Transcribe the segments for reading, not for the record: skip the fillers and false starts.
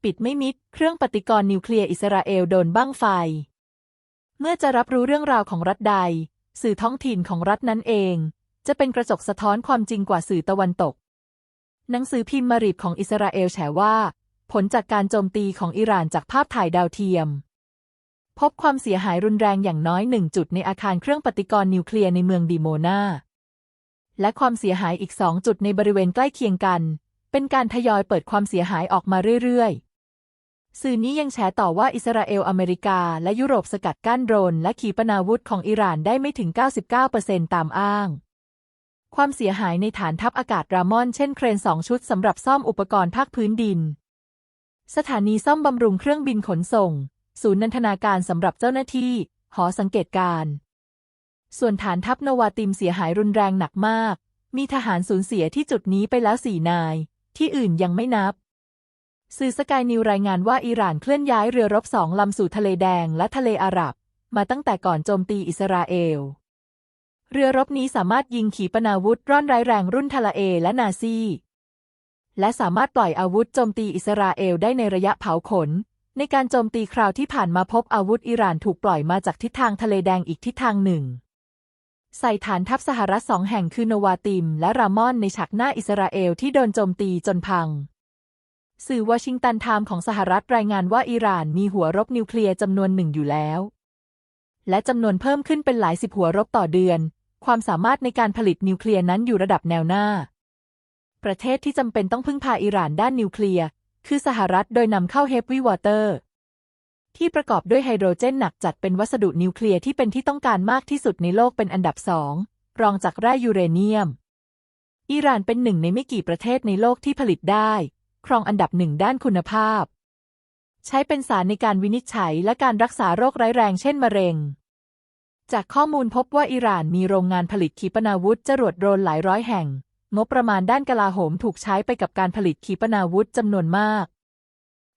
ปิดไม่มิดเครื่องปฏิกรณ์นิวเคลียร์อิสราเอลโดนบั้งไฟเมื่อจะรับรู้เรื่องราวของรัฐใดสื่อท้องถิ่นของรัฐนั้นเองจะเป็นกระจกสะท้อนความจริงกว่าสื่อตะวันตกหนังสือพิมพ์มารีบของอิสราเอลแฉว่าผลจากการโจมตีของอิหร่านจากภาพถ่ายดาวเทียมพบความเสียหายรุนแรงอย่างน้อย1 จุดในอาคารเครื่องปฏิกรณ์นิวเคลียร์ในเมืองดิโมนาและความเสียหายอีก2 จุดในบริเวณใกล้เคียงกันเป็นการทยอยเปิดความเสียหายออกมาเรื่อยๆสื่อนี้ยังแฉต่อว่าอิสราเอลอเมริกาและยุโรปสกัดกั้นโดรนและขีปนาวุธของอิหร่านได้ไม่ถึง 99% ตามอ้างความเสียหายในฐานทัพอากาศรามอนเช่นเครน2 ชุดสำหรับซ่อมอุปกรณ์ภาคพื้นดินสถานีซ่อมบำรุงเครื่องบินขนส่งศูนย์นันทนาการสำหรับเจ้าหน้าที่หอสังเกตการณ์ส่วนฐานทัพนวาติมเสียหายรุนแรงหนักมากมีทหารสูญเสียที่จุดนี้ไปแล้ว4 นายที่อื่นยังไม่นับสื่อสกายนิวรายงานว่าอิหร่านเคลื่อนย้ายเรือรบ2 ลำสู่ทะเลแดงและทะเลอาหรับมาตั้งแต่ก่อนโจมตีอิสราเอลเรือรบนี้สามารถยิงขีปนาวุธร่อนร้ายแรงรุ่นทลาเอและนาซีและสามารถปล่อยอาวุธโจมตีอิสราเอลได้ในระยะเผาขนในการโจมตีคราวที่ผ่านมาพบอาวุธอิหร่านถูกปล่อยมาจากทิศทางทะเลแดงอีกทิศทางหนึ่งใส่ฐานทัพสหรัฐ2 แห่งคือนวาติมและรามอนในฉากหน้าอิสราเอลที่โดนโจมตีจนพังสื่อวอชิงตันไทม์ของสหรัฐรายงานว่าอิหร่านมีหัวรบนิวเคลียร์จำนวน1อยู่แล้วและจำนวนเพิ่มขึ้นเป็นหลาย10 หัวรบต่อเดือนความสามารถในการผลิตนิวเคลียร์นั้นอยู่ระดับแนวหน้าประเทศที่จำเป็นต้องพึ่งพาอิหร่านด้านนิวเคลียร์คือสหรัฐโดยนำเข้าเฮฟวี่วอเตอร์ที่ประกอบด้วยไฮโดรเจนหนักจัดเป็นวัสดุนิวเคลียร์ที่เป็นที่ต้องการมากที่สุดในโลกเป็นอันดับ2รองจากแร่ยูเรเนียมอิหร่านเป็น1 ในไม่กี่ประเทศในโลกที่ผลิตได้ครองอันดับ1ด้านคุณภาพใช้เป็นสารในการวินิจฉัยและการรักษาโรคร้ายแรงเช่นมะเร็งจากข้อมูลพบว่าอิหร่านมีโรงงานผลิตขีปนาวุธจรวดโดรนหลายร้อยแห่งงบประมาณด้านกลาโหมถูกใช้ไปกับการผลิตขีปนาวุธจำนวนมาก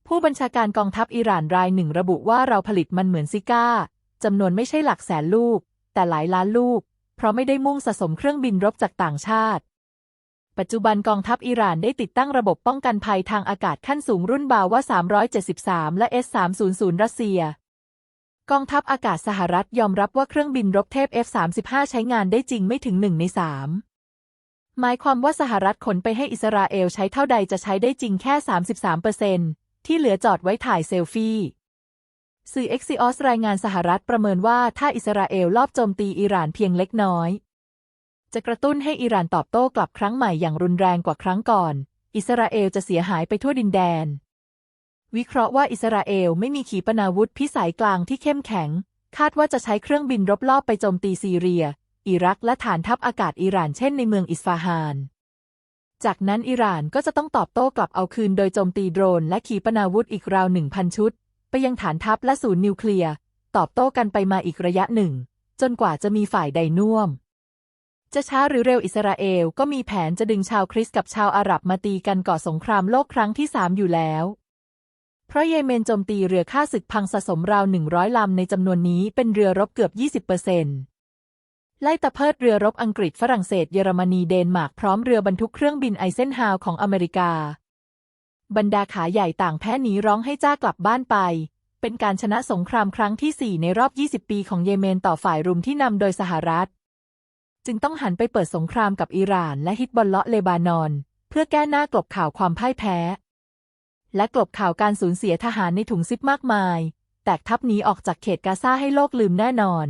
ผู้บัญชาการกองทัพอิหร่านรายหนึ่งระบุว่าเราผลิตมันเหมือนซิก้าจำนวนไม่ใช่หลักแสนลูกแต่หลายล้านลูกเพราะไม่ได้มุ่งสะสมเครื่องบินรบจากต่างชาติปัจจุบันกองทัพอิหร่านได้ติดตั้งระบบป้องกันภัยทางอากาศขั้นสูงรุ่นบาวา373และ S300 รัสเซียกองทัพอากาศสหรัฐยอมรับว่าเครื่องบินรบเทพ F-35 ใช้งานได้จริงไม่ถึง1 ใน 3หมายความว่าสหรัฐขนไปให้อิสราเอลใช้เท่าใดจะใช้ได้จริงแค่ 33%ที่เหลือจอดไว้ถ่ายเซลฟี่สื่อ Axios รายงานสหรัฐประเมินว่าถ้าอิสราเอลลอบโจมตีอิหร่านเพียงเล็กน้อยจะกระตุ้นให้อิหร่านตอบโต้กลับครั้งใหม่อย่างรุนแรงกว่าครั้งก่อนอิสราเอลจะเสียหายไปทั่วดินแดนวิเคราะห์ว่าอิสราเอลไม่มีขีปนาวุธพิสัยกลางที่เข้มแข็งคาดว่าจะใช้เครื่องบินรบลอบไปโจมตีซีเรียอิรักและฐานทัพอากาศอิหร่านเช่นในเมืองอิสฟาฮานจากนั้นอิหร่านก็จะต้องตอบโต้กลับเอาคืนโดยโจมตีโดรนและขีปนาวุธอีกราว 1,000 ชุดไปยังฐานทัพและศูนย์นิวเคลียร์ตอบโต้กันไปมาอีกระยะหนึ่งจนกว่าจะมีฝ่ายใดน่วมจะช้าหรือเร็วอิสราเอลก็มีแผนจะดึงชาวคริสต์กับชาวอาหรับมาตีกันก่อสงครามโลกครั้งที่3อยู่แล้วเพราะเยเมนโจมตีเรือฆ่าศึกพังสะสมราว100 ลำในจำนวนนี้เป็นเรือรบเกือบ 20%ไล่ตะเพิดเรือรบอังกฤษฝรั่งเศสเยอรมนีเดนมาร์กพร้อมเรือบรรทุกเครื่องบินไอเซนฮาวของอเมริกาบรรดาขาใหญ่ต่างแพ้หนีร้องให้จ้ากลับบ้านไปเป็นการชนะสงครามครั้งที่4ในรอบ20 ปีของเยเมนต่อฝ่ายรุมที่นำโดยสหรัฐจึงต้องหันไปเปิดสงครามกับอิหร่านและฮิซบอลเลาะห์เลบานอนเพื่อแก้หน้ากลบข่าวความพ่ายแพ้และกลบข่าวการสูญเสียทหารในถุงซิปมากมายแตกทัพหนีออกจากเขตกาซาให้โลกลืมแน่นอน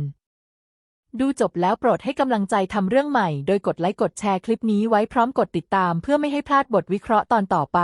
ดูจบแล้วโปรดให้กำลังใจทำเรื่องใหม่โดยกดไลค์กดแชร์คลิปนี้ไว้พร้อมกดติดตามเพื่อไม่ให้พลาดบทวิเคราะห์ตอนต่อไป